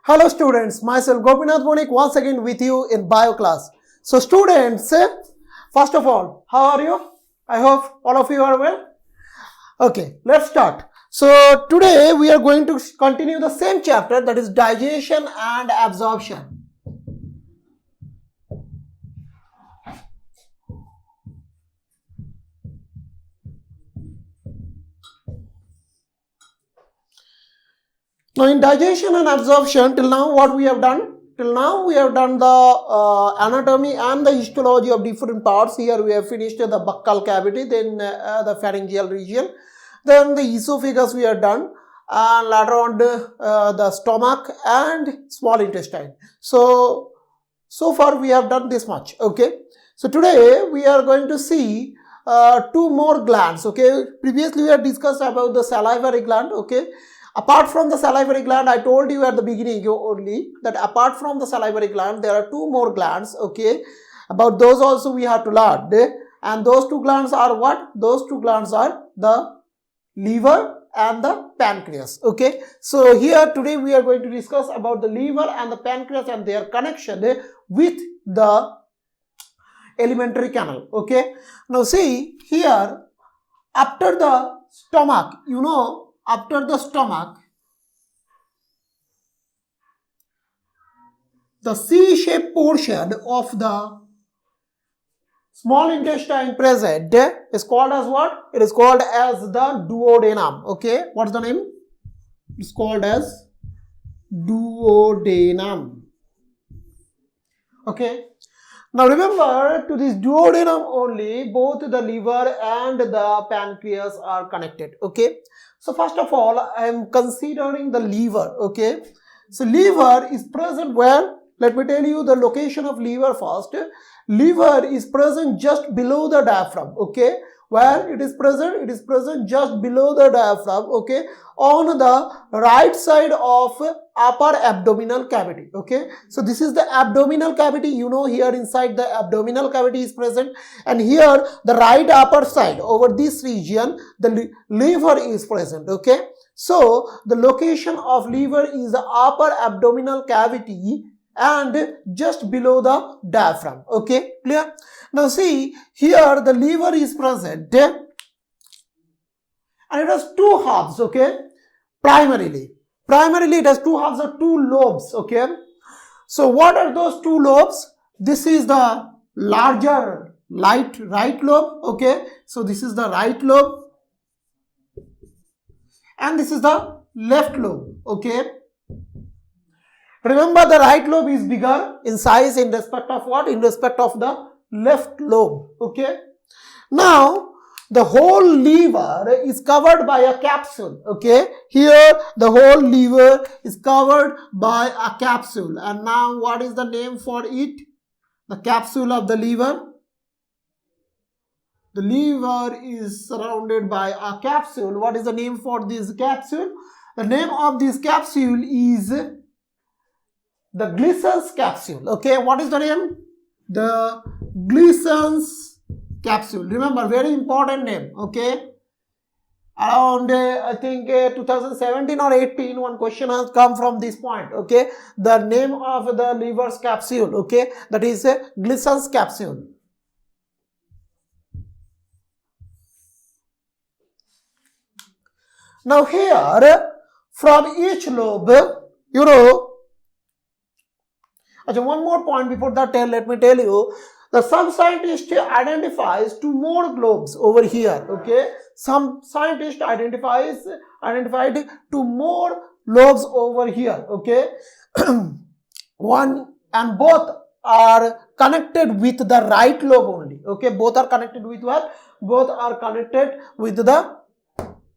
Hello students, myself Gopinath Bonik once again with you in bio class. So students, first of all, how are you? I hope all of you are well. Okay, let's start. So today we are going to continue the same chapter, that is digestion and absorption. Now in digestion and absorption, till now what we have done? Till now we have done the anatomy and the histology of different parts. Here we have finished the buccal cavity, then the pharyngeal region, then the esophagus we have done, and later on the stomach and small intestine. So far we have done this much. Okay, so today we are going to see two more glands. Okay, previously we have discussed about the salivary gland. Okay, apart from the salivary gland, I told you at the beginning only that apart from the salivary gland, there are two more glands. Okay, about those also we have to learn. And those two glands are what? Those two glands are the liver and the pancreas. Okay, so here today we are going to discuss about the liver and the pancreas and their connection with the alimentary canal. Okay, now see here, after the stomach, after the stomach, the C-shaped portion of the small intestine present is called as what? It is called as the duodenum. Okay, what's the name? It's called as duodenum. Okay, now remember, to this duodenum only both the liver and the pancreas are connected. Okay, so first of all I am considering the liver. Okay, so liver is present where? Let me tell you the location of liver first. Liver is present just below the diaphragm. Okay, where it is present? It is present just below the diaphragm. Okay, on the right side of upper abdominal cavity. Okay, so this is the abdominal cavity. Here inside the abdominal cavity is present, and here the right upper side over this region the liver is present. Okay, so the location of liver is the upper abdominal cavity and just below the diaphragm. Okay, clear? Now see here the liver is present and it has two halves. Okay, primarily it has two halves or two lobes. Okay, so what are those two lobes? This is the larger right lobe. Okay, so this is the right lobe and this is the left lobe. Okay, remember the right lobe is bigger in size in respect of what? In respect of the left lobe. Okay, now the whole liver is covered by a capsule. Okay, here the whole liver is covered by a capsule, and now what is the name for it? The capsule of the liver. The liver is surrounded by a capsule. What is the name for this capsule? The name of this capsule is the Glison's capsule. Okay, what is the name? The Glison's capsule. Remember, very important name. Okay, around I think 2017 or 18 one question has come from this point. Okay, the name of the liver's capsule. Okay, that is Glison's capsule. Now here from each lobe, one more point before that, let me tell you, the some scientist identifies two more globes over here. Okay, some scientist identified two more lobes over here. Okay, one and both are connected with the right lobe only. Okay, both are connected with what? Both are connected with the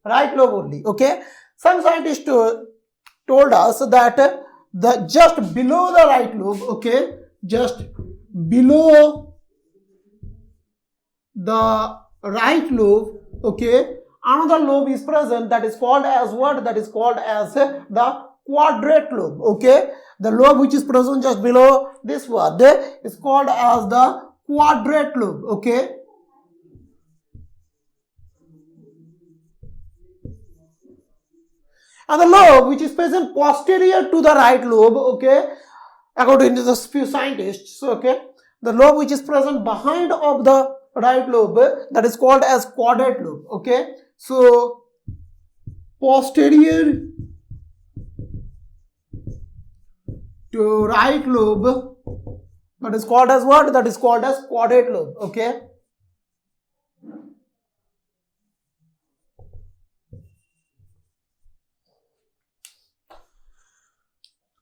right lobe only. Okay, some scientists told us that the just below the right lobe, okay, just below the right lobe, okay, another lobe is present that is called as what? That is called as the quadrate lobe. Okay, the lobe which is present just below this one is called as the quadrate lobe. Okay, and the lobe which is present posterior to the right lobe, okay, according to the few scientists, okay, the lobe which is present behind of the right lobe, that is called as caudate lobe, okay. So posterior to right lobe, that is called as what? That is called as caudate lobe, okay.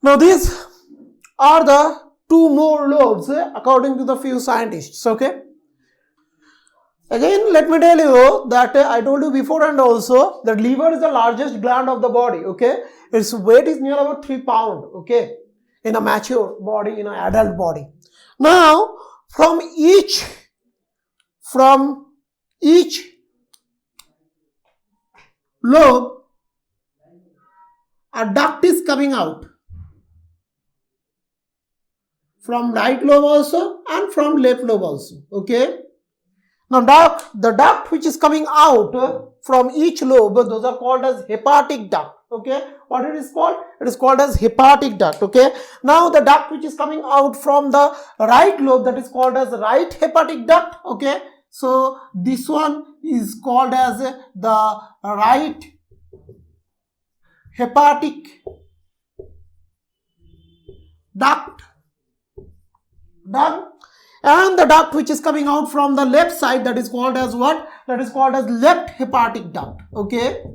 Now these are the two more lobes according to the few scientists, okay. Again, let me tell you that I told you before and also that liver is the largest gland of the body, okay. Its weight is near about 3 pounds, okay, in a mature body, in an adult body. Now, from each lobe, a duct is coming out. From right lobe also and from left lobe also, okay. Now the duct which is coming out from each lobe, those are called as hepatic duct, okay. What it is called? It is called as hepatic duct, okay. Now the duct which is coming out from the right lobe, that is called as right hepatic duct, okay. So this one is called as the right hepatic duct. Done. And the duct which is coming out from the left side, that is called as what? That is called as left hepatic duct, okay.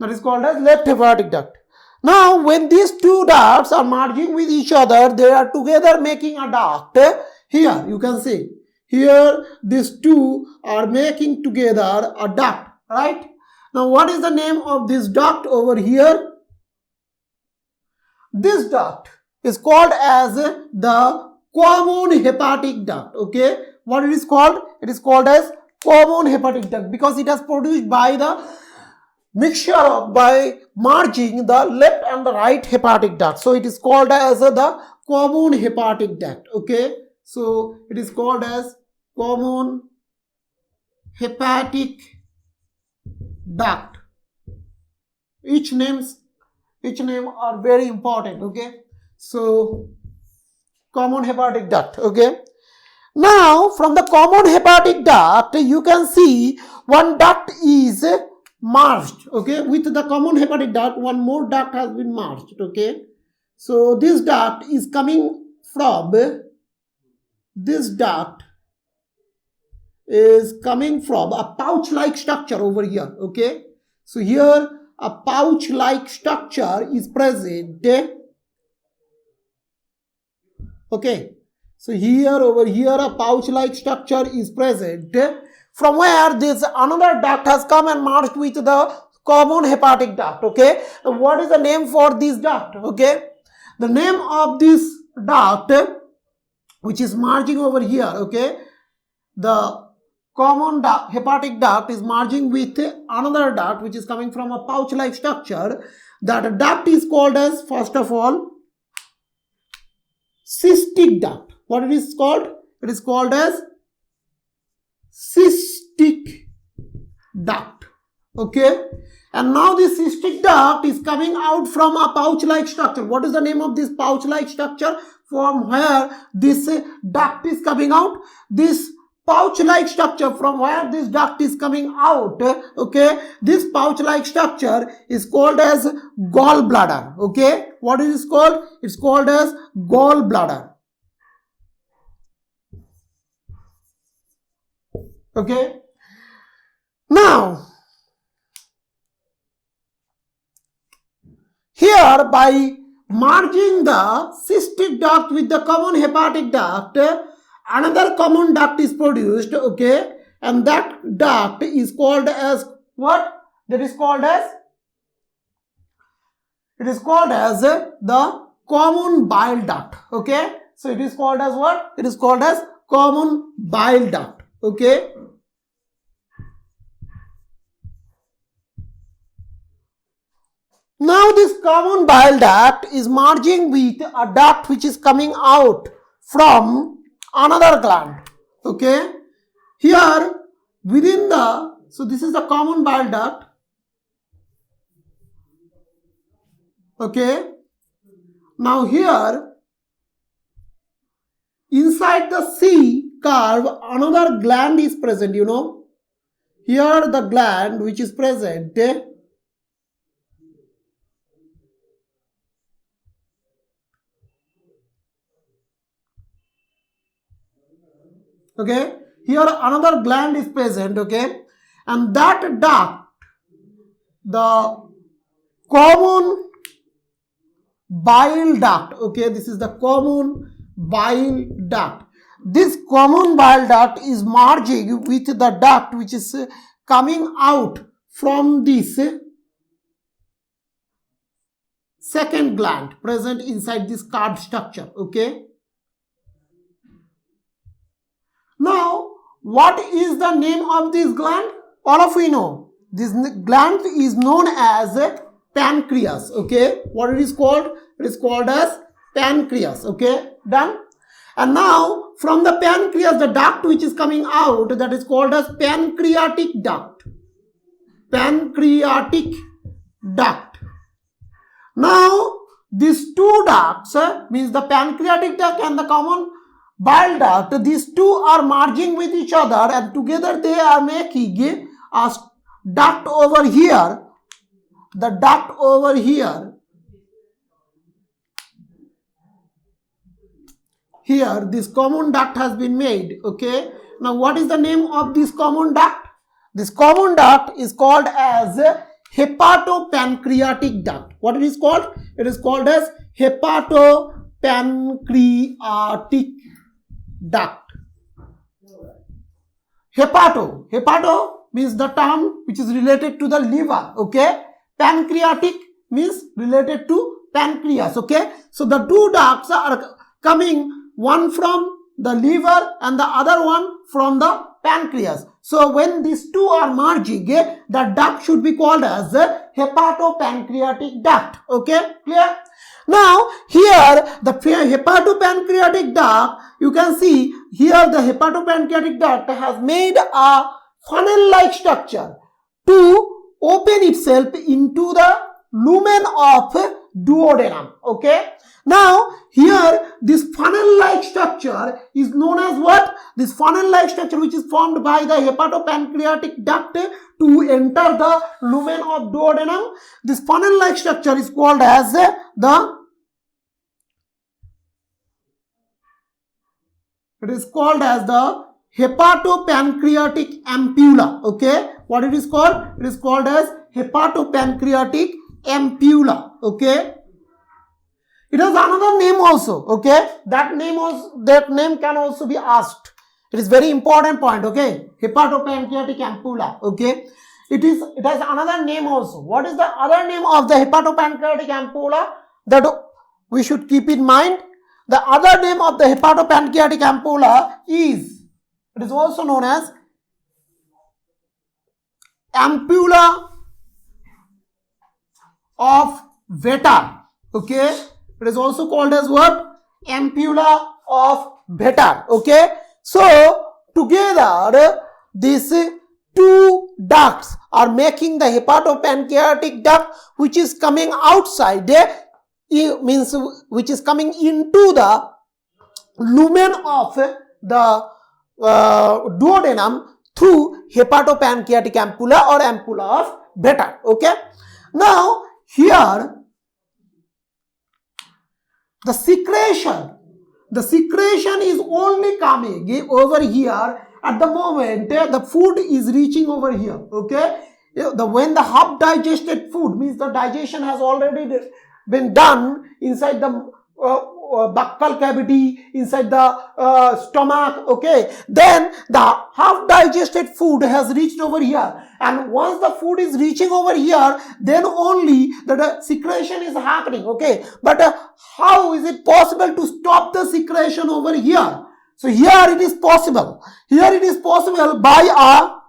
That is called as left hepatic duct. Now when these two ducts are merging with each other, they are together making a duct. Here you can see, here these two are making together a duct, right? Now what is the name of this duct over here? This duct is called as the common hepatic duct, okay. What it is called? It is called as common hepatic duct because it is produced by the mixture of, by merging the left and the right hepatic duct. So it is called as the common hepatic duct, okay. So it is called as common hepatic duct. Each name are very important, okay. So common hepatic duct, okay. Now from the common hepatic duct you can see one duct is merged, okay. With the common hepatic duct one more duct has been merged, okay. So this duct is coming from a pouch like structure over here, okay. So here a pouch like structure is present, okay. So here over here a pouch like structure is present, from where this another duct has come and merged with the common hepatic duct, okay. Now what is the name for this duct, okay? The name of this duct which is merging over here, okay, the common hepatic duct is merging with another duct which is coming from a pouch like structure. That duct is called as, first of all, cystic duct. What it is called? It is called as cystic duct, okay. And now this cystic duct is coming out from a pouch like structure. What is the name of this pouch like structure from where this duct is coming out? This pouch like structure from where this duct is coming out, okay, this pouch like structure is called as gallbladder, okay. What is it called? It's called as gallbladder, okay. Now here by merging the cystic duct with the common hepatic duct, another common duct is produced, okay, and that duct is called as what? That is called as, it is called as the common bile duct, okay. So it is called as what? It is called as common bile duct, okay. Now this common bile duct is merging with a duct which is coming out from another gland, okay. Here within the, so this is the common bile duct, Okay. Now here, inside the C curve, another gland is present, you know. Here the gland which is present, okay, here another gland is present, okay, and that duct, the common bile duct, okay, this is the common bile duct. This common bile duct is merging with the duct which is coming out from this second gland present inside this curved structure, okay. Now, what is the name of this gland? All of you know. This gland is known as pancreas, okay. What it is called? It is called as pancreas, okay. Done. And now, from the pancreas, the duct which is coming out, that is called as pancreatic duct. Pancreatic duct. Now, these two ducts, means the pancreatic duct and the common bile duct, these two are merging with each other and together they are making a duct over here. The duct over here. Here, this common duct has been made, okay. Now, what is the name of this common duct? This common duct is called as hepatopancreatic duct. What it is called? It is called as hepatopancreatic duct. Hepato means the term which is related to the liver, okay. Pancreatic means related to pancreas, okay. So the two ducts are coming, one from the liver and the other one from the pancreas. So when these two are merging, the duct should be called as hepatopancreatic duct, okay. Clear? Now here the hepatopancreatic duct, you can see here the hepatopancreatic duct has made a funnel-like structure to open itself into the lumen of duodenum, okay. Now here this funnel-like structure is known as what? This funnel-like structure which is formed by the hepatopancreatic duct to enter the lumen of duodenum. This funnel-like structure is called as the hepatopancreatic ampulla, okay. What it is called? It is called as hepatopancreatic ampulla, okay. It has another name also, okay. That name can also be asked. It is very important point, okay. Hepatopancreatic ampulla, okay. It has another name also. What is the other name of the hepatopancreatic ampulla? That we should keep in mind. The other name of the hepatopancreatic ampulla is, it is also known as ampulla of Vetter, okay. It is also called as what? Ampulla of Vetter, okay. So together these two ducts are making the hepatopancreatic duct which is coming outside, means which is coming into the lumen of the duodenum through hepatopancreatic ampulla or ampulla of Vetter, okay. Now here the secretion is only coming over here at the moment the food is reaching over here, okay. When the half digested food, means the digestion has already been done inside the buccal cavity, inside the stomach, okay, then the half digested food has reached over here, and once the food is reaching over here, then only the secretion is happening, okay. But how is it possible to stop the secretion over here? So here it is possible. Here it is possible by a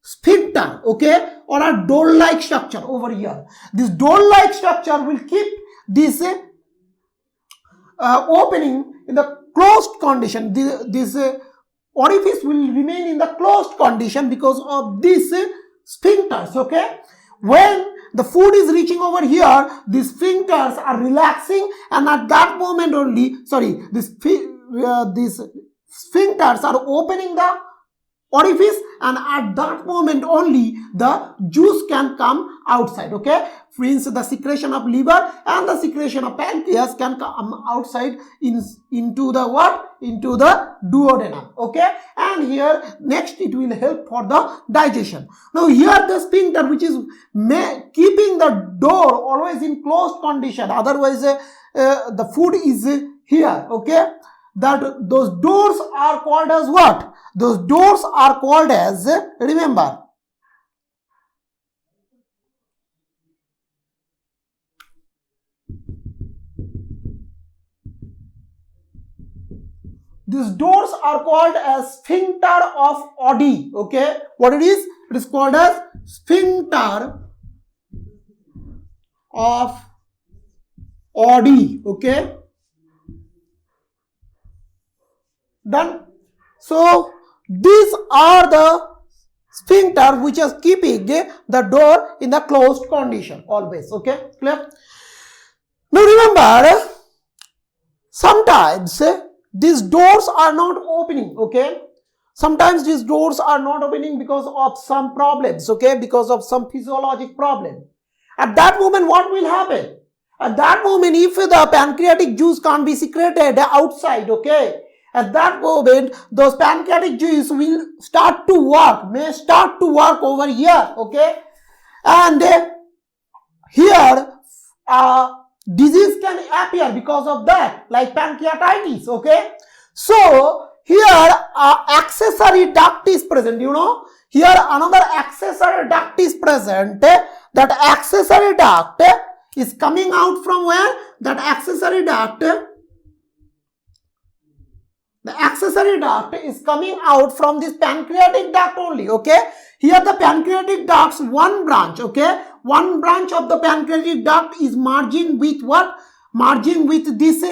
sphincter, okay, or a door-like structure over here. This door-like structure will keep this opening in the closed condition. This orifice will remain in the closed condition because of these sphincters, okay. When the food is reaching over here, these sphincters are relaxing, and at that moment only, these sphincters are opening the orifice, and at that moment only the juice can come outside. Okay, means the secretion of liver and the secretion of pancreas can come outside into the what? Into the duodenum. Okay, and here next it will help for the digestion. Now here the sphincter, which is keeping the door always in closed condition, otherwise the food is here. Okay, that those doors are called as what? Those doors are called as, remember, these doors are called as sphincter of Oddi. Okay, what it is? It is called as sphincter of Oddi. Okay, done. So these are the sphincter which is keeping the door in the closed condition always. Okay, clear? Now remember, sometimes these doors are not opening. Okay, sometimes these doors are not opening because of some problems. Okay, because of some physiologic problem. At that moment, what will happen? At that moment, if the pancreatic juice can't be secreted outside, okay, at that moment, those pancreatic juice will start to work, may start to work over here, okay, and here disease can appear because of that, like pancreatitis. Okay, so here accessory duct is present. You know, here another accessory duct is present. That accessory duct is coming out from where? That accessory duct, the accessory duct is coming out from this pancreatic duct only. Okay, here the pancreatic duct's one branch. Okay, one branch of the pancreatic duct is merging with what? Merging with this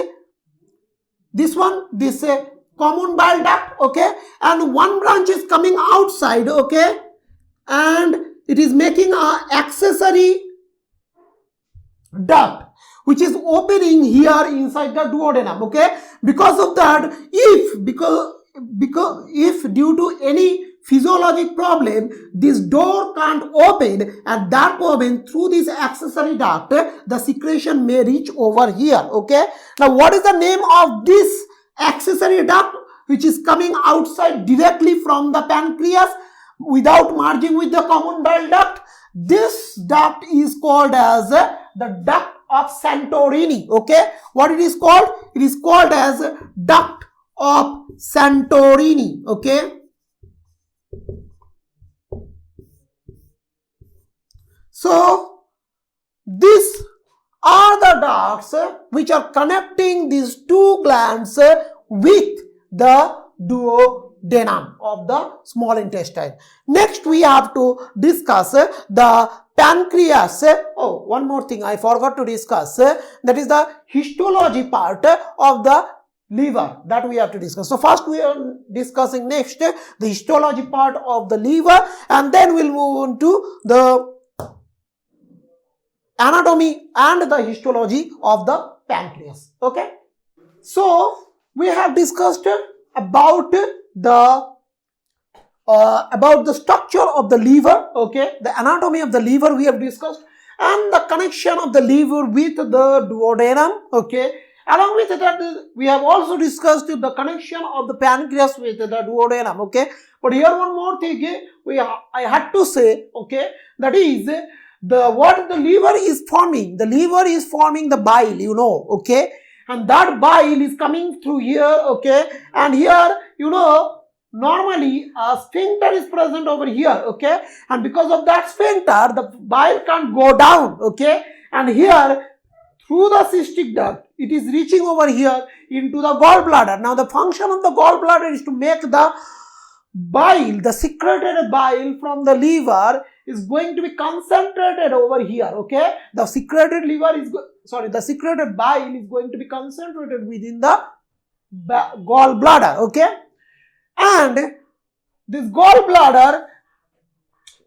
common bile duct. Okay, and one branch is coming outside. Okay, and it is making a accessory duct which is opening here inside the duodenum. Okay, because of that, if due to any physiologic problem this door can't open, at that moment through this accessory duct the secretion may reach over here. Okay, now what is the name of this accessory duct which is coming outside directly from the pancreas without merging with the common bile duct? This duct is called as the duct of Santorini. Okay, what it is called? It is called as duct of Santorini. Okay, so these are the ducts which are connecting these two glands with the duodenum of the small intestine. Next we have to discuss the pancreas. Oh, one more thing I forgot to discuss, that is the histology part of the liver that we have to discuss. So first we are discussing next the histology part of the liver, and then we'll move on to the anatomy and the histology of the pancreas. Okay, so we have discussed about the structure of the liver. Okay, the anatomy of the liver we have discussed, and the connection of the liver with the duodenum. Okay, along with that we have also discussed the connection of the pancreas with the duodenum. Okay, but here one more thing I had to say. Okay, that is what the liver is forming. The liver is forming the bile, you know. Okay, and that bile is coming through here. Okay, and here, you know, normally a sphincter is present over here. Okay, and because of that sphincter the bile can't go down. Okay, and here through the cystic duct it is reaching over here into the gallbladder. Now the function of the gallbladder is to make the bile, the secreted bile from the liver is going to be concentrated over here. Okay, the secreted the secreted bile is going to be concentrated within the gallbladder. Okay, and this gallbladder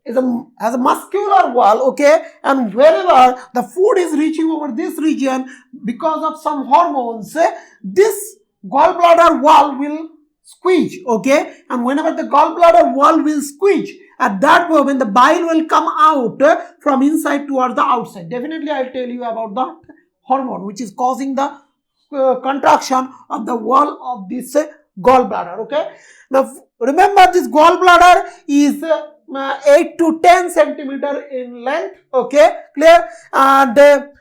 has a muscular wall, okay, and wherever the food is reaching over this region because of some hormones, this gallbladder wall will squeeze, okay, and whenever the gallbladder wall will squeeze, at that moment the bile will come out from inside towards the outside. Definitely I'll tell you about the hormone which is causing the contraction of the wall of this gallbladder, okay. Now remember, this gallbladder is 8 to 10 centimeter in length, okay, clear, and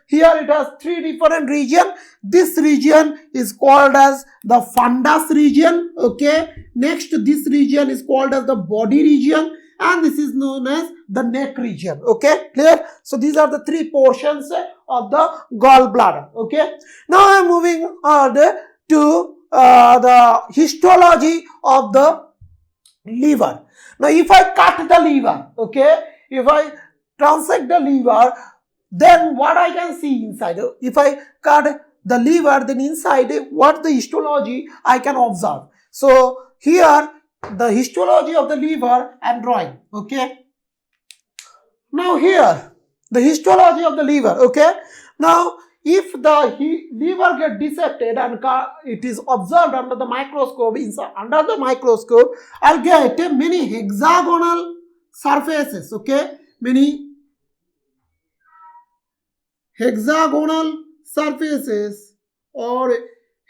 here it has three different regions. This region is called as the fundus region, okay. Next, this region is called as the body region, and this is known as the neck region, okay, clear. So these are the three portions of the gallbladder, okay. Now I am moving on to the histology of the liver. Now if I cut the liver, okay, if I transect the liver, then what I can see inside? If I cut the liver, then inside what the histology I can observe. So here the histology of the liver I am drawing, okay. Now here the histology of the liver, okay. Now if the liver get dissected and it is observed under the microscope, under the microscope, I'll get many hexagonal surfaces, okay, many hexagonal surfaces or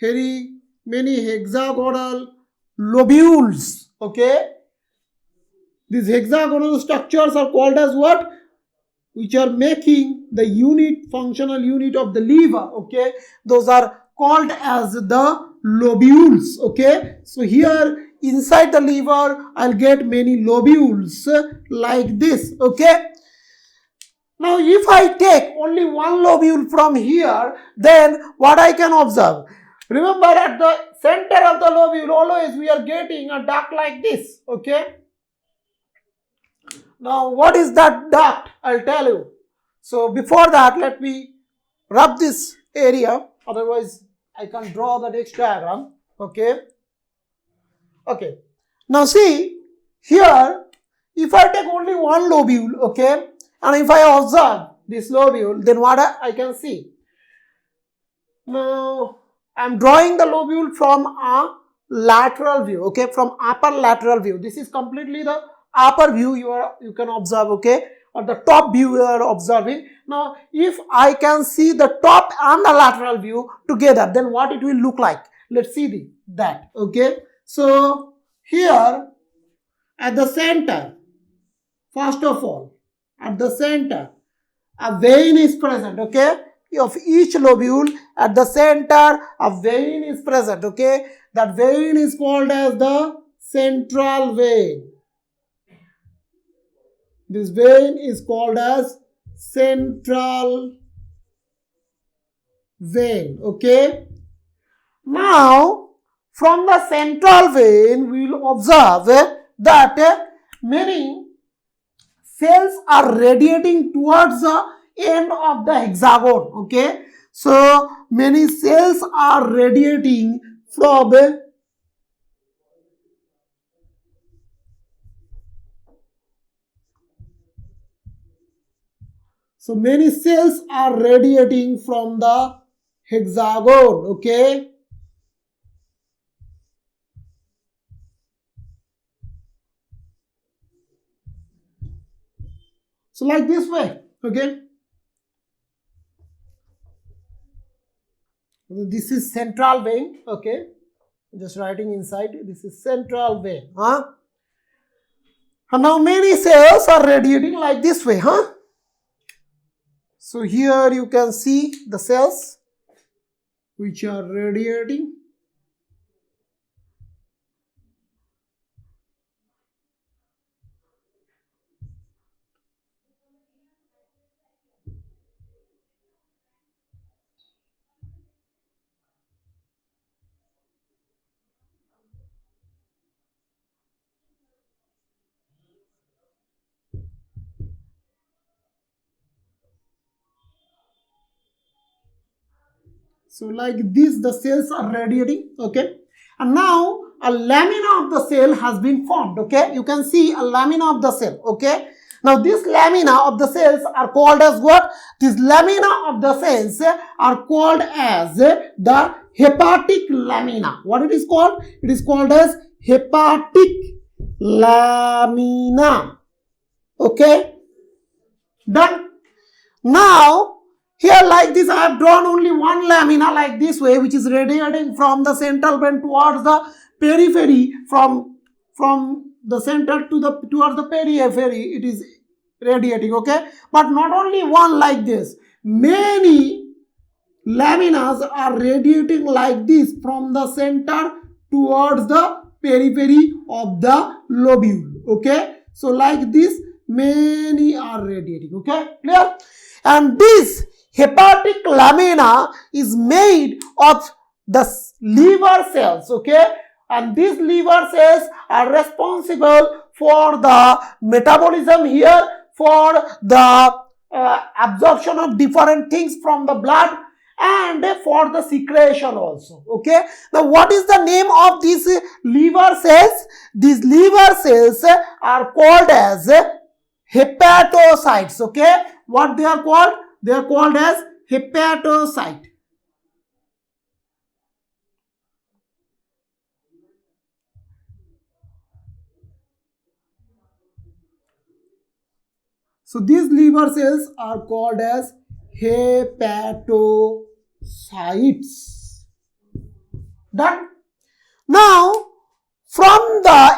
many hexagonal lobules, okay. These hexagonal structures are called as what? Which are making the unit, functional unit of the liver, okay. Those are called as the lobules, okay. So here inside the liver I'll get many lobules like this, okay. Now if I take only one lobule from here, then what I can observe? Remember, at the center of the lobule always we are getting a duct like this, okay. Now what is that duct? I'll tell you. So before that, let me rub this area, otherwise I can draw the next diagram, okay. Okay, now see here, if I take only one lobule, okay, and if I observe this lobule, then what I can see? Now I am drawing the lobule from a lateral view, okay, from upper lateral view. This is completely the upper view you can observe, okay, or the top view you are observing. Now if I can see the top and the lateral view together, then what it will look like? Let's see that, okay. So here at the center, first of all, at the center a vein is present, okay, of each lobule. At the center a vein is present, okay. That vein is called as the central vein. This vein is called as central vein, okay. Now from the central vein we will observe that many cells are radiating towards the end of the hexagon, okay. So many cells are radiating from many cells are radiating from the hexagon, okay. So like this way, okay. This is central vein, okay. Just writing inside, this is central vein, huh? And now many cells are radiating like this way, huh? So here you can see the cells which are radiating. So like this the cells are radiating, okay. And now a lamina of the cell has been formed, okay. You can see a lamina of the cell, okay. Now this lamina of the cells are called as what? These lamina of the cells are called as the hepatic lamina. What it is called? It is called as hepatic lamina. Okay, done. Now here like this I have drawn only one lamina like this way, which is radiating from the central vein towards the periphery, from the center to the towards the periphery it is radiating. Okay, but not only one like this, many laminas are radiating like this from the center towards the periphery of the lobule. Okay, so like this many are radiating. Okay, clear? And this hepatic lamina is made of the liver cells. Okay, and these liver cells are responsible for the metabolism here, for the absorption of different things from the blood, and for the secretion also. Okay, now what is the name of these liver cells? These liver cells are called as hepatocytes. Okay, what they are called? They are called as hepatocyte. So these liver cells are called as hepatocytes. Done. Now from the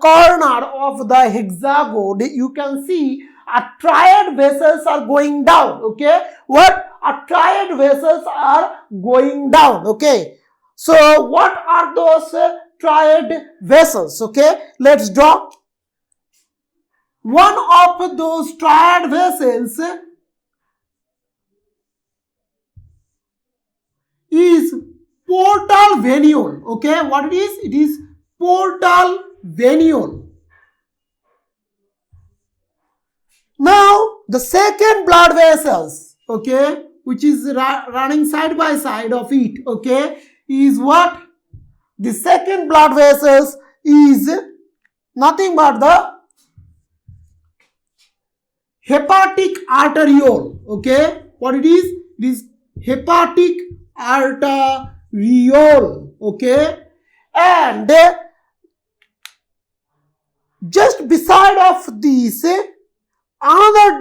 corner of the hexagon, you can see a triad vessels are going down. Okay, what? A triad vessels are going down. Okay, so what are those triad vessels? Okay, let's draw. One of those triad vessels is portal venule. Okay, what it is? It is portal venule. Now the second blood vessels, okay, which is running side by side of it, okay, is what? The second blood vessels is nothing but the hepatic arteriole. Okay, what it is? It is hepatic arteriole. Okay, and just beside of this another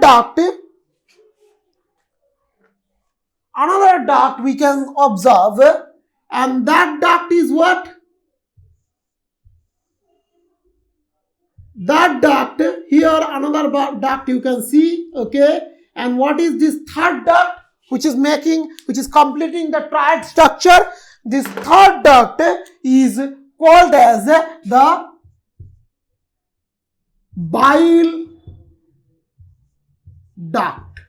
duct we can observe, and that duct is what? That duct here, another duct you can see. Okay, and what is this third duct which is completing the triad structure? This third duct is called as the bile duct.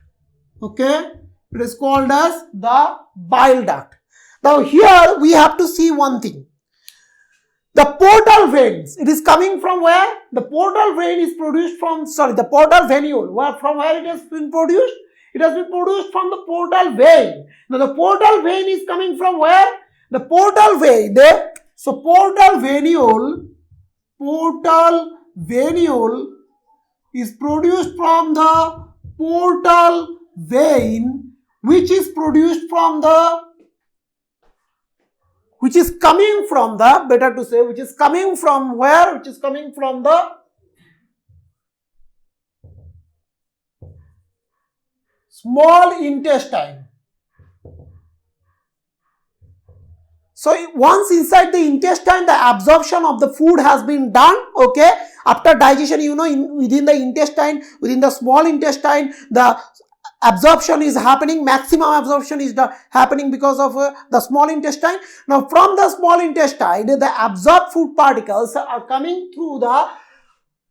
Okay, it is called as the bile duct. Now here we have to see one thing. The portal veins, it is coming from where? The portal vein is produced from, the portal venule. From where it has been produced? It has been produced from the portal vein. Now the portal vein is coming from where? The portal vein. So portal venule is produced from the portal vein, which is produced from the, which is coming from the, better to say, which is coming from where? Which is coming from the small intestine. So once inside the intestine, the absorption of the food has been done. Okay, after digestion, you know, within the intestine, within the small intestine, the absorption is happening, maximum absorption is happening because of the small intestine. Now from the small intestine, the absorbed food particles are coming through the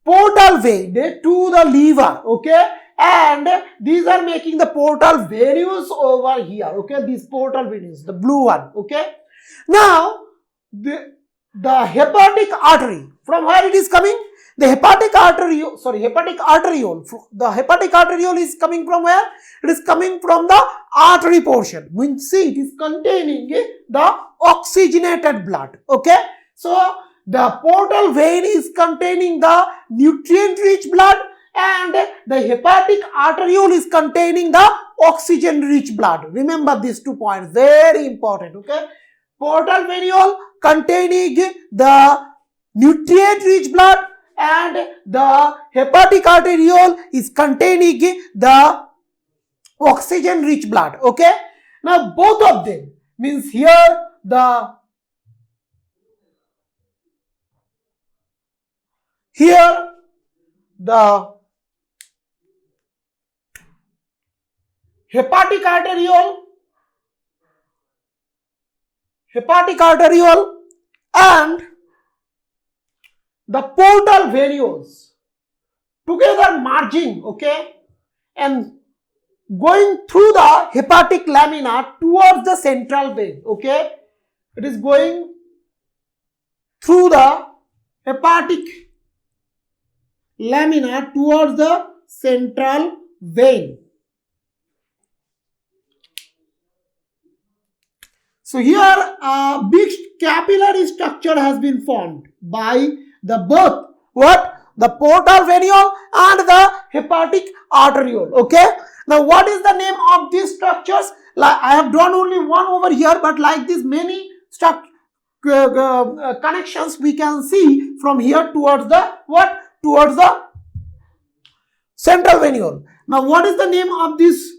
portal vein to the liver. Okay, and these are making the portal venules over here. Okay, these portal venules, the blue one. Okay, now the hepatic artery, from where it is coming? The hepatic arteriole. The hepatic arteriole is coming from where? It is coming from the artery portion. Means see, it is containing the oxygenated blood. Okay, so the portal vein is containing the nutrient-rich blood, and the hepatic arteriole is containing the oxygen-rich blood. Remember these 2 points, very important. Okay, portal venule containing the nutrient-rich blood, and the hepatic arteriole is containing the oxygen-rich blood. Okay, now both of them means here the hepatic arteriole and the portal venules together merging, okay, and going through the hepatic lamina towards the central vein. Okay, it is going through the hepatic lamina towards the central vein. So here a big capillary structure has been formed by the both the portal venule and the hepatic arteriole. Okay, now what is the name of these structures? Like I have drawn only one over here, but like this many connections we can see from here towards the towards the central venule. Now what is the name of this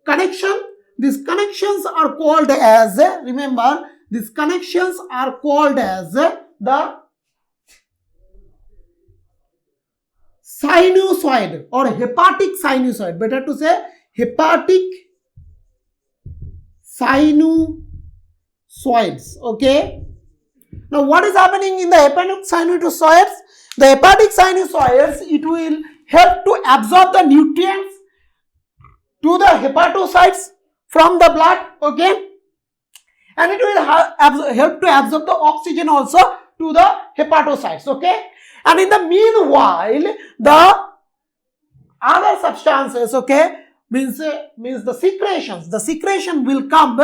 connection? These connections are called as, remember, these connections are called as the sinusoid or hepatic sinusoid. Better to say hepatic sinusoids. Okay. Now what is happening in the hepatic sinusoids? The hepatic sinusoids, it will help to absorb the nutrients to the hepatocytes from the blood, okay, and it will help to absorb the oxygen also to the hepatocytes, okay, and in the meanwhile the other substances, okay, means the secretion will come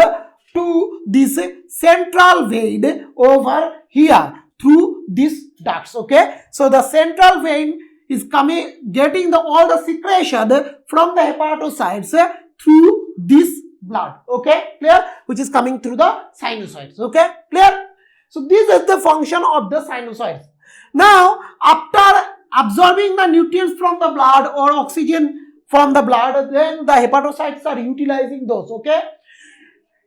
to this central vein over here through these ducts. Okay, so the central vein is getting all the secretion from the hepatocytes through this blood. Okay, clear? Which is coming through the sinusoids. Okay, clear? So this is the function of the sinusoids. Now after absorbing the nutrients from the blood or oxygen from the blood, then the hepatocytes are utilizing those. Okay,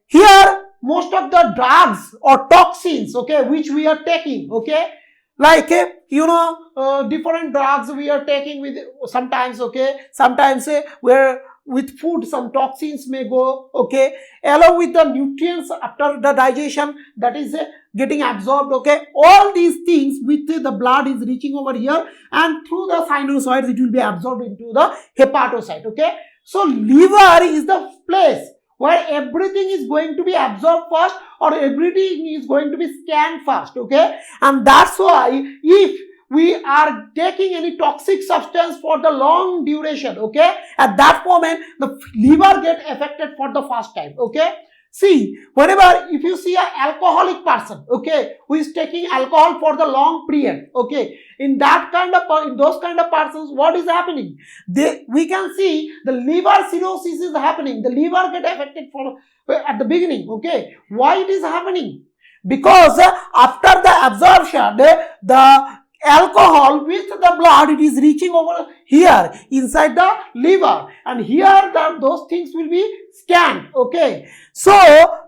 here most of the drugs or toxins, okay, which we are taking, okay, like different drugs we are taking with sometimes, okay, sometimes where with food some toxins may go, okay, along with the nutrients after the digestion that is getting absorbed, okay, all these things with the blood is reaching over here and through the sinusoids it will be absorbed into the hepatocyte. Okay, so liver is the place where everything is going to be absorbed first or everything is going to be scanned first. Okay, and that's why if we are taking any toxic substance for the long duration, okay, at that moment the liver get affected for the first time. Okay, see, whenever if you see an alcoholic person, okay, who is taking alcohol for the long period, okay, in those kind of persons, what is happening? We can see the liver cirrhosis is happening. The liver get affected at the beginning. Okay, why it is happening? Because after the absorption, the alcohol with the blood, it is reaching over here inside the liver, and here those things will be scanned. Okay, so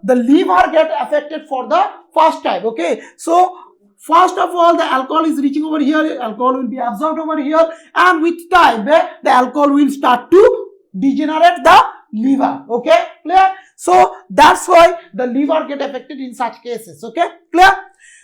the liver get affected for the first time. Okay, so first of all the alcohol is reaching over here, alcohol will be absorbed over here, and with time the alcohol will start to degenerate the liver. Okay, clear? So that's why the liver get affected in such cases. Okay, clear?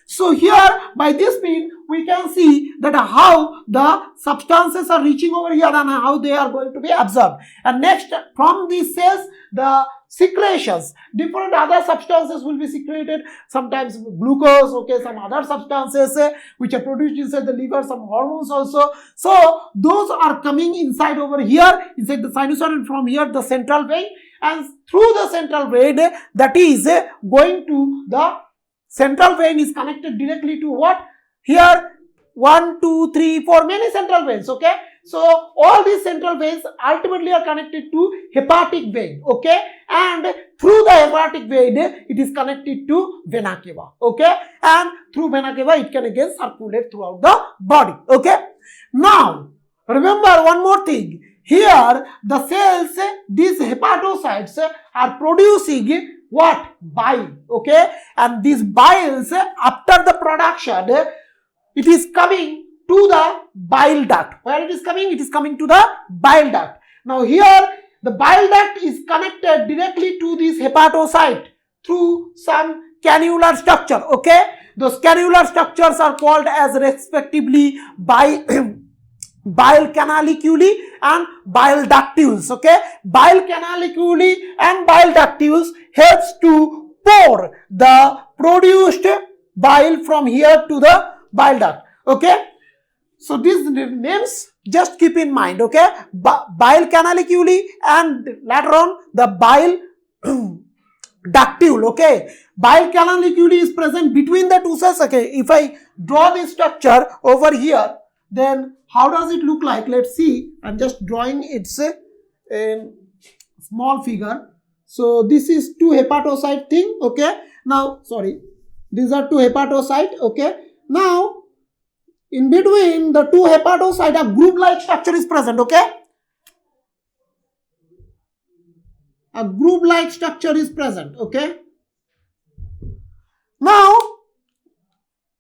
So here by this means we can see that how the substances are reaching over here and how they are going to be absorbed. And next, from these cells the secretions, different other substances will be secreted, sometimes glucose, okay, some other substances which are produced inside the liver, some hormones also. So those are coming inside over here, inside the sinusoid, and from here the central vein, and through the central vein, that is going to the central vein is connected directly to what? here 1, 2, 3, 4, many central veins, okay. So all these central veins ultimately are connected to hepatic vein, okay, and through the hepatic vein it is connected to vena cava, okay, and through vena cava it can again circulate throughout the body, okay. Now remember one more thing, here the cells, these hepatocytes are producing what? Bile, okay, and these biles after the production it is coming to the bile duct. Where it is coming? It is coming to the bile duct. Now here the bile duct is connected directly to this hepatocyte through some cannular structure, okay. Those cannular structures are called as respectively bile canaliculi and bile ductules, okay. Bile canaliculi and bile ductules helps to pour the produced bile from here to the bile duct, okay. So these names just keep in mind, okay. Bile canaliculi and later on the bile ductule, okay. Bile canaliculi is present between the two cells, okay. If I draw this structure over here, then how does it look like? Let's see. I'm just drawing its a small figure. So this is two hepatocyte thing, okay. Now sorry, these are two hepatocyte, okay. Now in between the two hepatocyte a group like structure is present, okay. A group like structure is present, okay. Now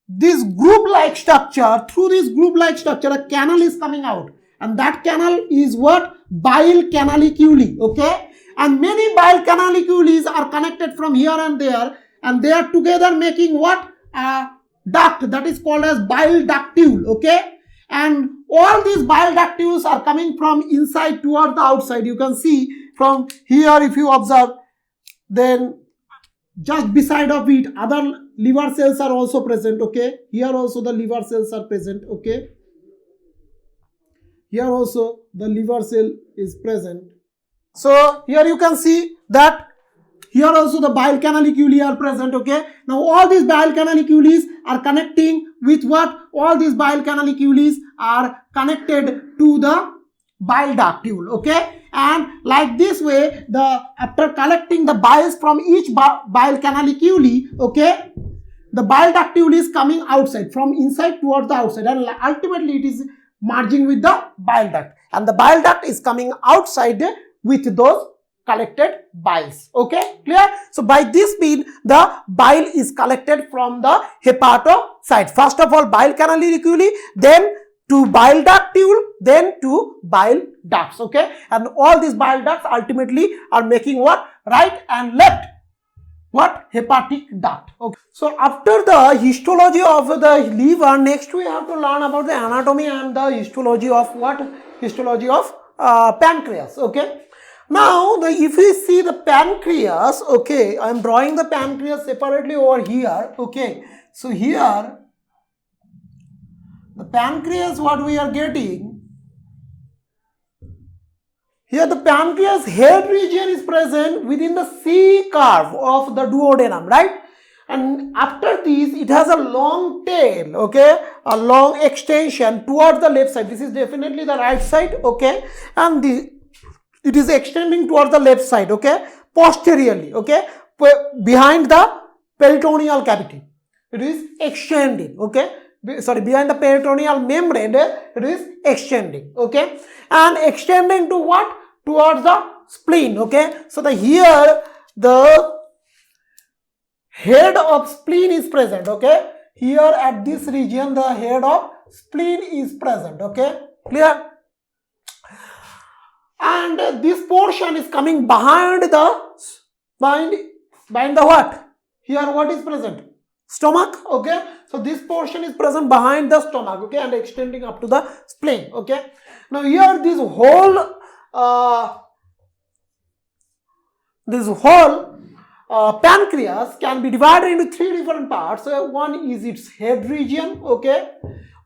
this group like structure, through this group like structure a canal is coming out, and that canal is what? Bile canaliculi, okay. And many bile canaliculi are connected from here and they are together making what? A duct that is called as bile ductule, okay. And all these bile ductules are coming from inside toward the outside. You can see from here, if you observe, then just beside of it other liver cells are also present, okay. Here also the liver cells are present, okay. Here also the liver cell is present. So here you can see that here also the bile canaliculi are present, okay. Now all these bile canaliculi are connecting with what? All these bile canaliculi are connected to the bile ductule, okay. And like this way, after collecting the biles from each bile canaliculi, okay, the bile ductule is coming outside from inside towards the outside, and ultimately it is merging with the bile duct, and the bile duct is coming outside with those collected biles, okay, clear. So by this mean the bile is collected from the hepatocyte, first of all bile canaliculi, then to bile ductule, then to bile ducts, okay. And all these bile ducts ultimately are making what? Right and left what? Hepatic duct, okay. So after the histology of the liver, next we have to learn about the anatomy and the histology of what? Histology of pancreas, okay. Now if we see the pancreas, okay, I am drawing the pancreas separately over here, okay. So here the pancreas, what we are getting here, the pancreas head region is present within the C curve of the duodenum, right? And after this it has a long tail, okay, a long extension towards the left side. This is definitely the right side, okay, and it is extending towards the left side, okay, posteriorly, okay, behind the peritoneal cavity. It is extending, okay. Sorry, behind the peritoneal membrane it is extending, okay, and extending to what? Towards the spleen, okay. So here the head of spleen is present, okay. Here at this region the head of spleen is present, okay, clear. And this portion is coming behind the what? Here what is present? Stomach, okay. So this portion is present behind the stomach, okay, and extending up to the spleen, okay. Now here this whole pancreas can be divided into three different parts. One is its head region, okay,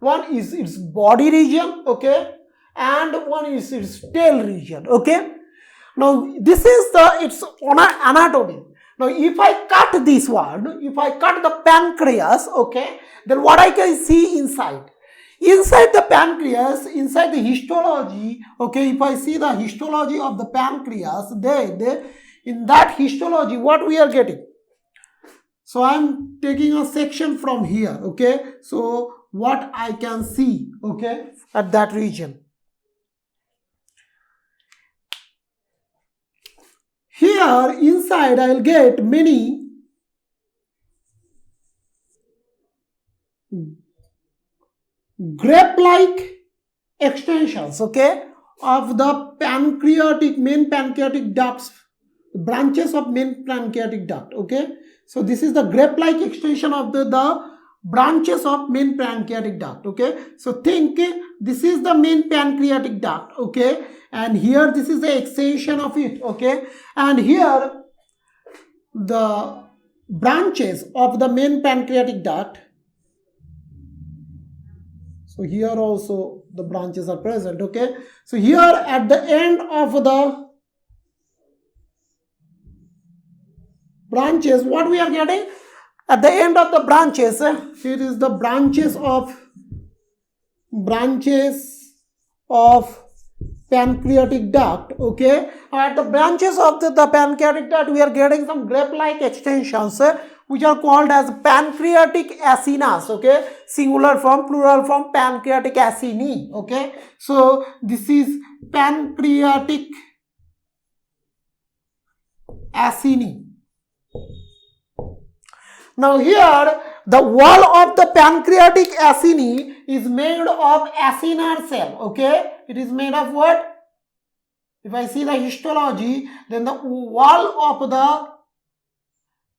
one is its body region, okay, and one is its tail region, okay. Now this is its anatomy. Now, if I cut this one, if I cut the pancreas, okay, then what I can see inside? Inside the pancreas, inside the histology, okay, if I see the histology of the pancreas, then in that histology, what we are getting? So I am taking a section from here, okay, so what I can see, okay, at that region. Here inside I will get many grape-like extensions, okay, of the pancreatic, main pancreatic ducts, branches of main pancreatic duct, okay. So this is the grape-like extension of the branches of main pancreatic duct, okay. So think this is the main pancreatic duct, okay, and here this is the extension of it, okay, and here the branches of the main pancreatic duct. So here also the branches are present, okay. So here at the end of the branches, what we are getting? At the end of the branches, here is the branches of pancreatic duct, okay. At the branches of the pancreatic duct, we are getting some grape-like extensions, which are called as pancreatic acinas, okay, singular form, plural form, pancreatic acini, okay. So this is pancreatic acini. Now here the wall of the pancreatic acini is made of acinar cell, okay. It is made of what? If I see the histology, then the wall of the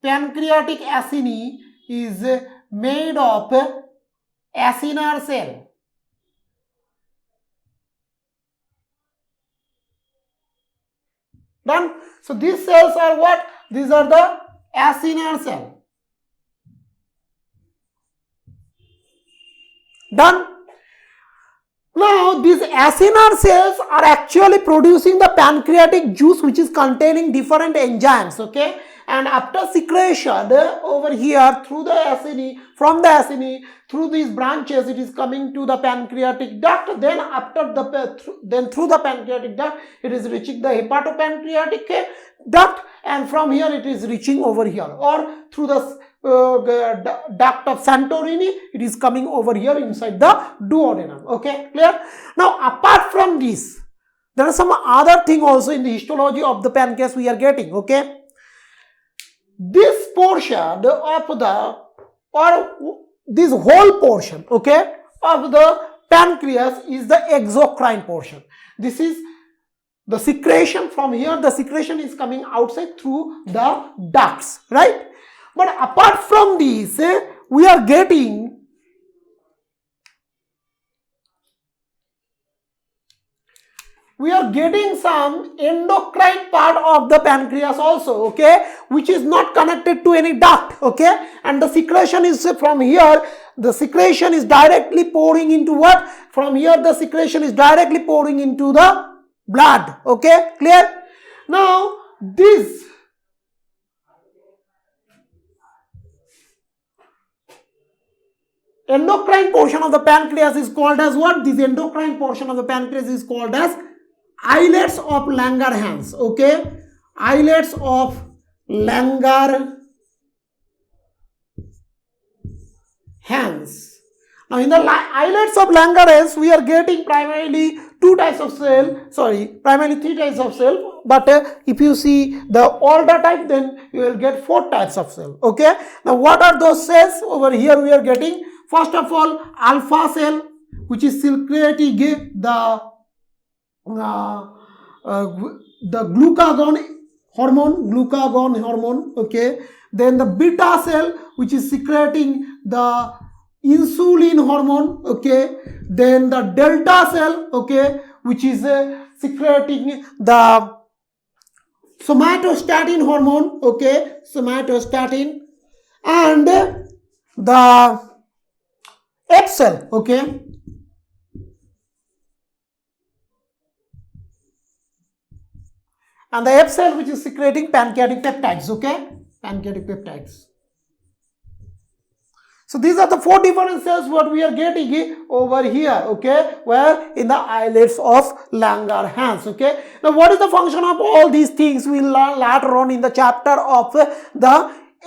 pancreatic acini is made of acinar cell. Done? So these cells are what? These are the acinar cell. Done? Now these acinar cells are actually producing the pancreatic juice, which is containing different enzymes, okay, and after secretion over here through the acini, from the acini through these branches, it is coming to the pancreatic duct. Then after the through the pancreatic duct, it is reaching the hepatopancreatic duct, and from here it is reaching over here, or through the duct of Santorini, it is coming over here inside the duodenum, okay, clear? Now apart from this, there is some other thing also in the histology of the pancreas we are getting, okay. This portion of the, or this whole portion, okay, of the pancreas is the exocrine portion. This is the secretion from here, the secretion is coming outside through the ducts, right? But apart from this, we are getting some endocrine part of the pancreas also, okay, which is not connected to any duct, okay, and the secretion is from here. The secretion is directly pouring into what? From here the secretion is directly pouring into the blood, okay, clear? Now this endocrine portion of the pancreas is called as what? This endocrine portion of the pancreas is called as islets of Langerhans, okay, islets of Langerhans. Now in the islets of Langerhans, we are getting primarily three types of cell, but if you see the older type, then you will get 4 types of cell, okay. Now what are those cells? Over here we are getting, first of all, alpha cell, which is secreting the glucagon hormone, okay. Then the beta cell, which is secreting the insulin hormone, okay. Then the delta cell, okay, which is secreting the somatostatin hormone, okay, somatostatin, and the F cell, okay. And the F cell, which is secreting pancreatic peptides, okay. pancreatic peptides. So these are the 4 different cells what we are getting over here, okay, where in the islets of Langerhans, okay. Now what is the function of all these things we will learn later on in the chapter of the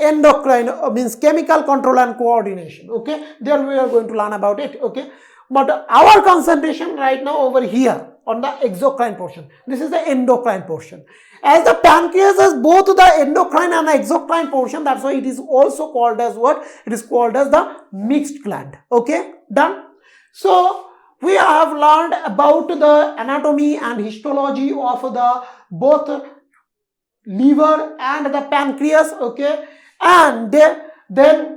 endocrine, means chemical control and coordination, okay. There we are going to learn about it, okay. But our concentration right now over here on the exocrine portion. This is the endocrine portion. As the pancreas has both the endocrine and the exocrine portion, that's why it is also called as what? It is called as the mixed gland. Okay, done. So we have learned about the anatomy and histology of the both liver and the pancreas. Okay, and then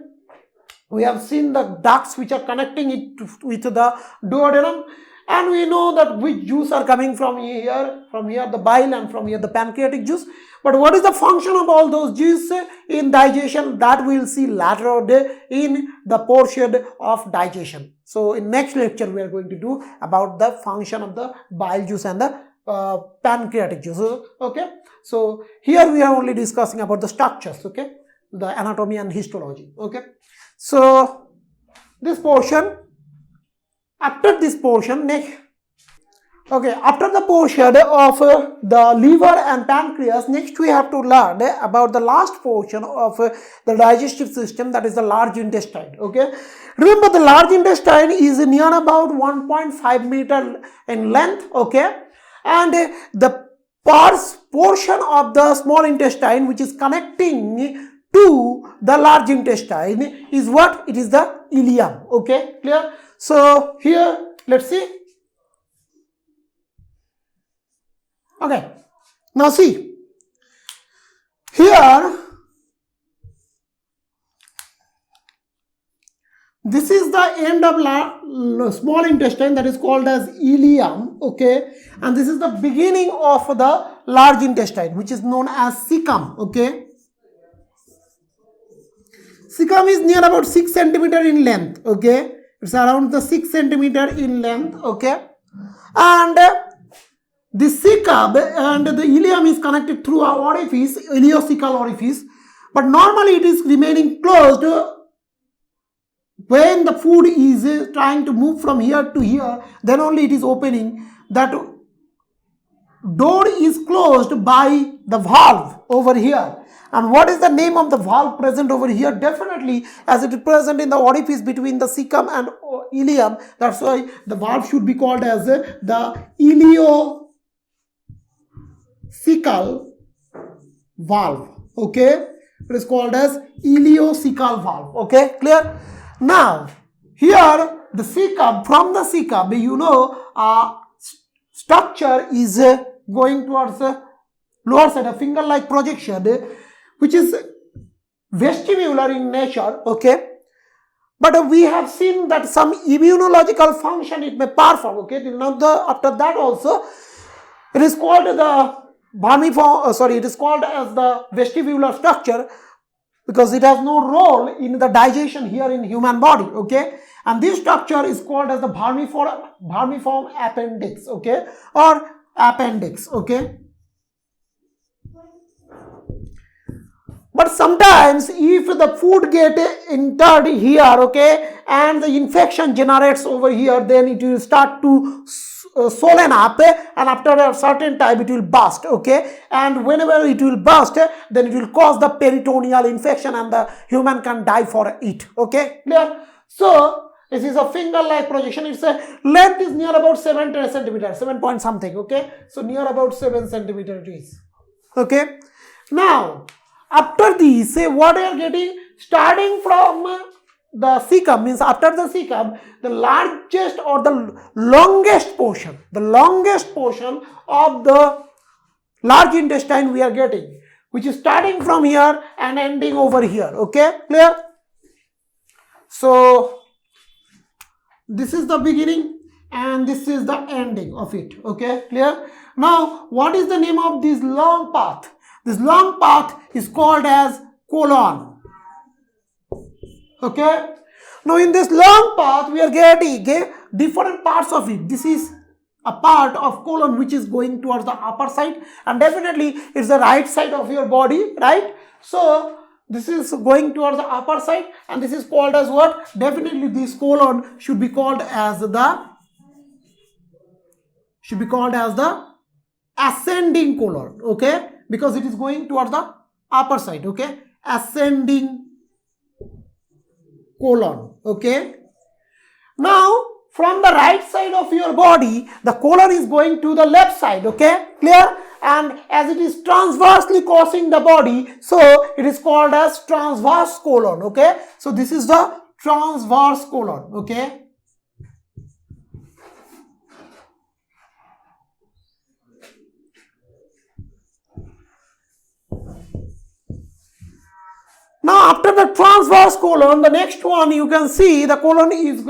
we have seen the ducts which are connecting it with the duodenum. And we know that which juice are coming from here the bile, and from here the pancreatic juice. But what is the function of all those juices in digestion, that we will see later on in the portion of digestion. So in next lecture we are going to do about the function of the bile juice and the pancreatic juice. Okay, so here we are only discussing about the structures, okay, the anatomy and histology. Okay, so this portion, after this portion, next, okay, after the portion of the liver and pancreas, next we have to learn about the last portion of the digestive system, that is the large intestine. Okay, remember the large intestine is near about 1.5 meter in length. Okay, and the portion of the small intestine which is connecting to the large intestine is what? It is the ileum. Okay, clear? So here let's see. Okay, now see here, this is the end of small intestine, that is called as ileum. Okay, and this is the beginning of the large intestine, which is known as cecum. Okay, cecum is near about 6 centimeter in length. Okay, it's around the 6 centimeter in length. Okay, and the cecum and the ileum is connected through an orifice, ileocecal orifice, but normally it is remaining closed when the food is trying to move from here to here. Then only it is opening. That door is closed by the valve over here. And what is the name of the valve present over here? Definitely, as it is present in the orifice between the cecum and ileum, that's why the valve should be called as the ileocecal valve. Okay, it is called as ileocecal valve. Okay, clear? Now here the cecum, from the cecum, you know, structure is going towards the lower side, a finger-like projection, which is vestibular in nature. Okay, but we have seen that some immunological function it may perform. Okay, now after that also it is called the vermiform, it is called as the vestibular structure, because it has no role in the digestion here in human body. Okay, and this structure is called as the vermiform appendix. Okay, or appendix. Okay, but sometimes if the food get entered here, okay, and the infection generates over here, then it will start to swollen up, and after a certain time it will burst. Okay, and whenever it will burst, then it will cause the peritoneal infection and the human can die for it. Okay, clear? So this is a finger-like projection. Its length is near about 7 centimeters, 7 point something. Okay, so near about 7 centimeters it is. Okay, now after this, what you are getting, starting from the cecum, means after the cecum, the largest or the longest portion of the large intestine we are getting, which is starting from here and ending over here. Okay, clear? So this is the beginning and this is the ending of it. Okay, clear? Now what is the name of this long path? This long path is called as colon. Okay, now in this long path we are getting different parts of it. This is a part of colon which is going towards the upper side, and definitely it's the right side of your body, right? So this is going towards the upper side, and this is called as what? Definitely this colon should be called as the ascending colon, okay, because it is going towards the upper side, okay, ascending colon, okay. Now from the right side of your body, the colon is going to the left side, okay, clear? And as it is transversely crossing the body, so it is called as transverse colon, okay. So this is the transverse colon, okay. Now after the transverse colon, the next one you can see the colon is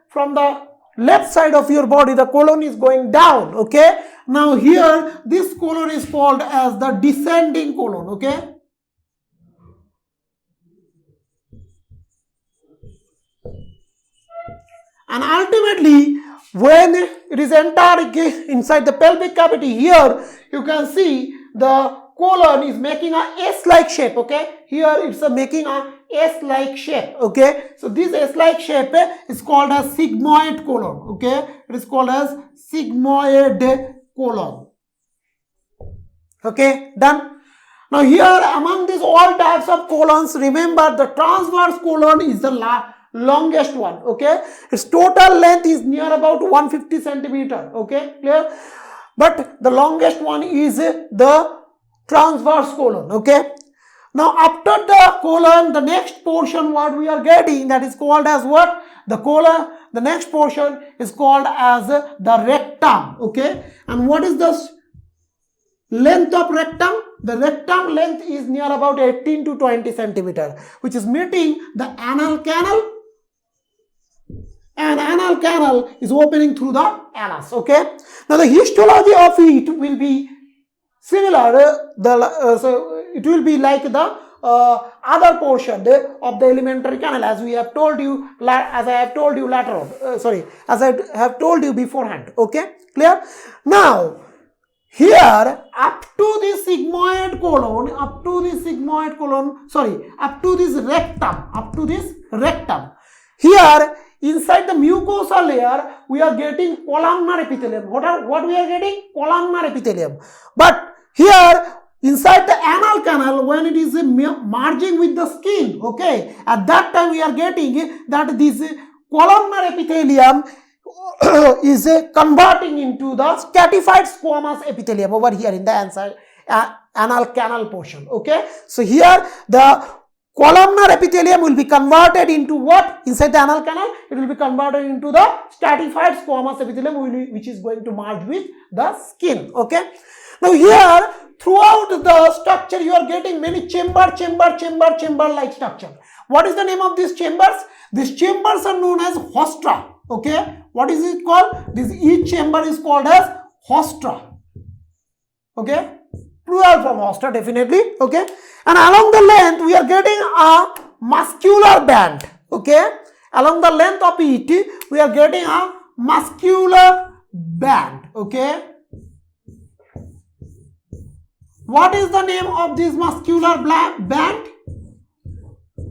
from the left side of your body, the colon is going down, okay. Now here this colon is called as the descending colon, okay. And ultimately when it is entered inside the pelvic cavity, here you can see the colon is making a S-like shape, okay. Here it's making a S-like shape, okay. So this S-like shape is called as sigmoid colon, okay. It is called as sigmoid colon, okay. Done. Now here among these all types of colons, remember the transverse colon is the longest one, okay. Its total length is near about 150 centimeter, okay, clear. But the longest one is the transverse colon, okay. Now after the colon, the next portion what we are getting, that is called as what? The colon, the next portion is called as the rectum, okay. And what is the length of rectum? The rectum length is near about 18 to 20 centimeter, which is meeting the anal canal, and anal canal is opening through the anus, okay. Now the histology of it will be similar, so it will be like the other portion of the alimentary canal, as we have told you, as I have told you as I have told you beforehand, okay, clear. Now here up to this rectum, here inside the mucosa layer we are getting columnar epithelium. What we are getting? Columnar epithelium. But here inside the anal canal, when it is merging with the skin, okay, at that time we are getting that this columnar epithelium is converting into the stratified squamous epithelium over here in the anal canal portion, okay. So here the columnar epithelium will be converted into what? Inside the anal canal, it will be converted into the stratified squamous epithelium, which is going to merge with the skin, okay. Now here throughout the structure you are getting many chamber like structure. What is the name of these chambers? These chambers are known as hostra, okay. What is it called? Each chamber is called as hostra, okay. Plural from hostra, definitely, okay. And along the length we are getting a muscular band, okay. Along the length of it we are getting a muscular band, okay. What is the name of this muscular band?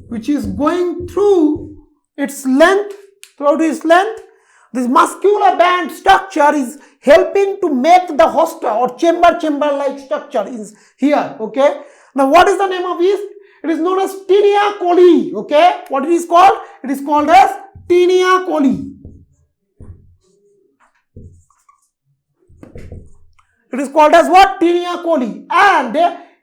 Which is going through its length, this muscular band structure is helping to make the hostra or chamber like structure is here, okay. Now what is the name of this? It is known as tinea coli, okay. What it is called? It is called as tinea coli. It is called as what? Tinea coli. And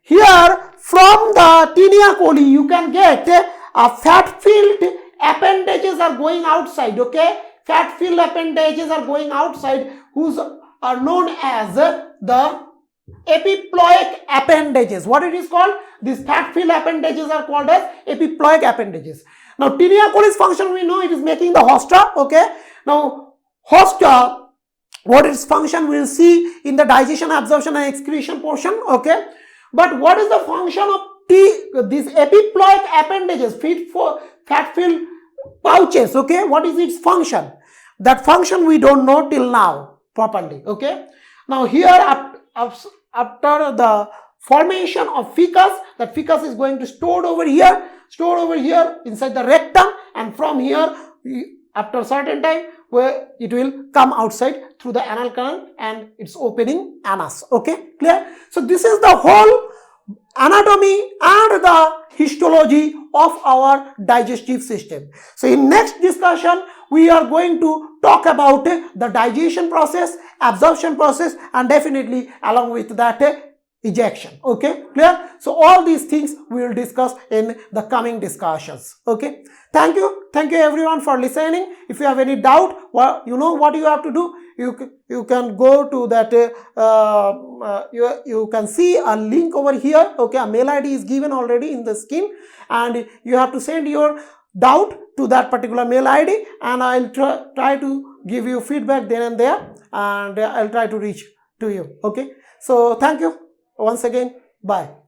here from the tinea coli you can get a fat-filled appendages are going outside, okay. Fat-filled appendages are going outside, whose are known as the epiploic appendages. What it is called? These fat-filled appendages are called as epiploic appendages. Now tinea coli's function we know, it is making the hostra, okay. Now hostra, what its function we will see in the digestion, absorption and excretion portion, okay. But what is the function of these epiploic appendages, fat-filled pouches, okay. What is its function? That function we don't know till now properly, okay. Now here after the formation of fecus. That fecus is going to stored over here inside the rectum, and from here after a certain time where it will come outside through the anal canal and it's opening anus. Okay, clear? So this is the whole anatomy and the histology of our digestive system. So in next discussion we are going to talk about the digestion process, absorption process, and definitely along with that ejection. Okay, clear? So all these things we will discuss in the coming discussions. Okay, thank you everyone for listening. If you have any doubt, well, you know what you have to do. You can go to that you can see a link over here. Okay, a mail ID is given already in the screen, and you have to send your doubt to that particular mail ID, and I'll try to give you feedback then and there, and I'll try to reach to you. Okay, so thank you once again. Bye.